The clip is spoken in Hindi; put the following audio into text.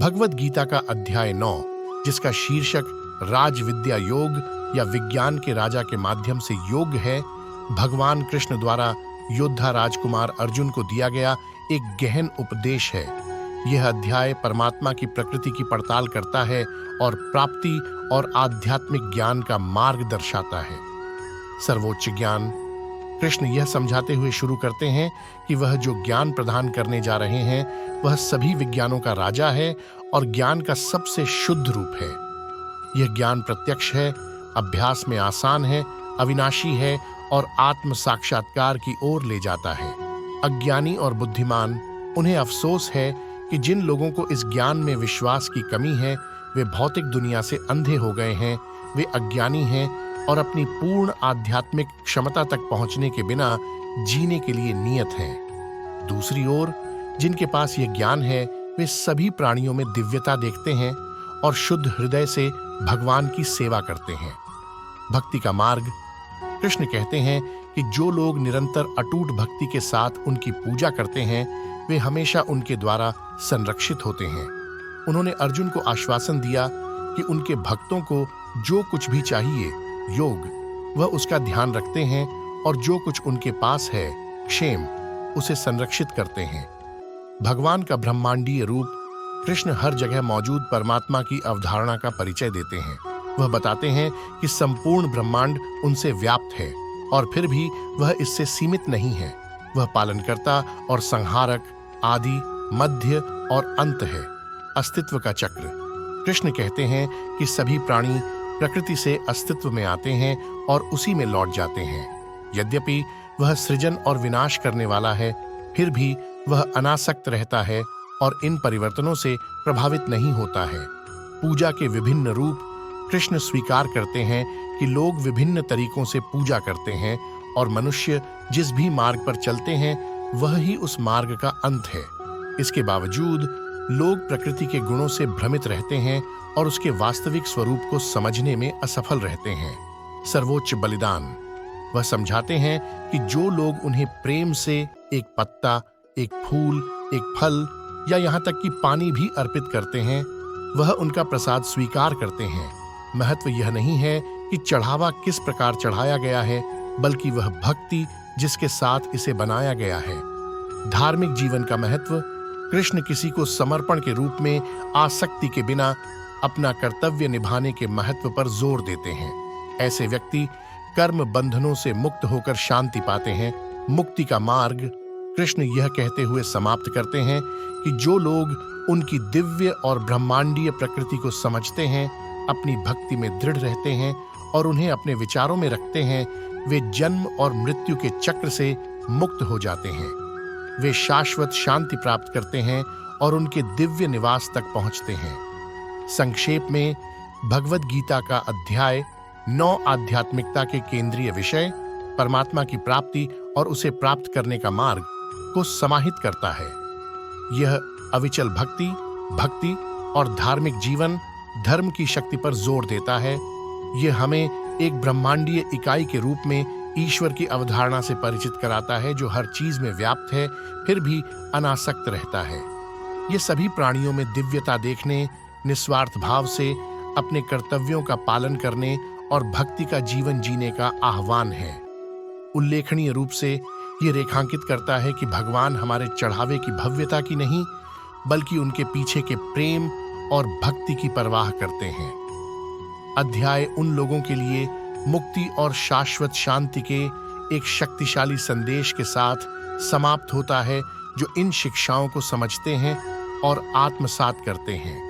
भगवद गीता का अध्याय 9, जिसका शीर्षक राज विद्या योग या विज्ञान के राजा के माध्यम से योग है, भगवान कृष्ण द्वारा योद्धा राजकुमार अर्जुन को दिया गया एक गहन उपदेश है। यह अध्याय परमात्मा की प्रकृति की पड़ताल करता है और प्राप्ति और आध्यात्मिक ज्ञान का मार्ग दर्शाता है। सर्वोच्च ज्ञान। कृष्ण यह समझाते हुए शुरू करते हैं कि वह जो ज्ञान प्रदान करने जा रहे हैं वह सभी विज्ञानों का राजा है और ज्ञान का सबसे शुद्ध रूप है। यह ज्ञान प्रत्यक्ष है, अभ्यास में आसान है, अविनाशी है और आत्म साक्षात्कार की ओर ले जाता है। अज्ञानी और बुद्धिमान, उन्हें अफसोस है कि जिन लोगों को इस ज्ञान में विश्वास की कमी है वे भौतिक दुनिया से अंधे हो गए हैं, वे अज्ञानी हैं और अपनी पूर्ण आध्यात्मिक क्षमता तक पहुंचने के बिना जीने के लिए नियत हैं। दूसरी ओर जिनके पास यह ज्ञान है वे सभी प्राणियों में दिव्यता देखते हैं और शुद्ध हृदय से भगवान की सेवा करते हैं। भक्ति का मार्ग। कृष्ण कहते हैं कि जो लोग निरंतर अटूट भक्ति के साथ उनकी पूजा करते हैं वे हमेशा उनके द्वारा संरक्षित होते हैं। उन्होंने अर्जुन को आश्वासन दिया कि उनके भक्तों को जो कुछ भी चाहिए योग, वह उसका ध्यान रखते हैं और जो कुछ उनके पास है क्षेम, उसे संरक्षित करते हैं। भगवान का ब्रह्मांडीय रूप। कृष्ण हर जगह मौजूद परमात्मा की अवधारणा का परिचय देते हैं। वह बताते हैं कि संपूर्ण ब्रह्मांड उनसे व्याप्त है और फिर भी वह इससे सीमित नहीं है। वह पालनकर्ता और संहारक, आदि, मध्य और अंत है। अस्तित्व का चक्र। कृष्ण कहते हैं कि सभी प्राणी प्रकृति से अस्तित्व में आते हैं और उसी में लौट जाते हैं। यद्यपि वह सृजन और विनाश करने वाला है, फिर भी वह अनासक्त रहता है और इन परिवर्तनों से प्रभावित नहीं होता है। पूजा के विभिन्न रूप। कृष्ण स्वीकार करते हैं कि लोग विभिन्न तरीकों से पूजा करते हैं और मनुष्य जिस भी मार्ग पर चलते हैं वह ही उस मार्ग का अंत है। इसके बावजूद लोग प्रकृति के गुणों से भ्रमित रहते हैं और उसके वास्तविक स्वरूप को समझने में असफल रहते हैं। सर्वोच्च बलिदान। वह समझाते हैं कि जो लोग उन्हें प्रेम से एक पत्ता, एक फूल, एक फल या यहाँ तक कि पानी भी अर्पित करते हैं वह उनका प्रसाद स्वीकार करते हैं। महत्व यह नहीं है कि चढ़ावा किस प्रकार चढ़ाया गया है, बल्कि वह भक्ति जिसके साथ इसे बनाया गया है। धार्मिक जीवन का महत्व। कृष्ण किसी को समर्पण के रूप में आसक्ति के बिना अपना कर्तव्य निभाने के महत्व पर जोर देते हैं। ऐसे व्यक्ति कर्म बंधनों से मुक्त होकर शांति पाते हैं। मुक्ति का मार्ग। कृष्ण यह कहते हुए समाप्त करते हैं कि जो लोग उनकी दिव्य और ब्रह्मांडीय प्रकृति को समझते हैं, अपनी भक्ति में दृढ़ रहते हैं और उन्हें अपने विचारों में रखते हैं, वे जन्म और मृत्यु के चक्र से मुक्त हो जाते हैं। वे शाश्वत शांति प्राप्त करते हैं और उनके दिव्य निवास तक पहुंचते हैं। संक्षेप में भगवद गीता का अध्याय 9 आध्यात्मिकता के केंद्रीय विषय, परमात्मा की प्राप्ति और उसे प्राप्त करने का मार्ग को समाहित करता है। यह अविचल भक्ति और धार्मिक जीवन, धर्म की शक्ति पर जोर देता है। यह हमें एक ब्रह्मांडीय इकाई के रूप में ईश्वर की अवधारणा से परिचित कराता है जो हर चीज में व्याप्त है फिर भी अनासक्त रहता है। ये सभी प्राणियों में दिव्यता देखने, निस्वार्थ भाव से अपने कर्तव्यों का पालन करने और भक्ति का जीवन जीने का आह्वान है। उल्लेखनीय रूप से ये रेखांकित करता है कि भगवान हमारे चढ़ावे की भव्यता की नहीं बल्कि उनके पीछे के प्रेम और भक्ति की परवाह करते हैं। अध्याय उन लोगों के लिए मुक्ति और शाश्वत शांति के एक शक्तिशाली संदेश के साथ समाप्त होता है जो इन शिक्षाओं को समझते हैं और आत्मसात करते हैं।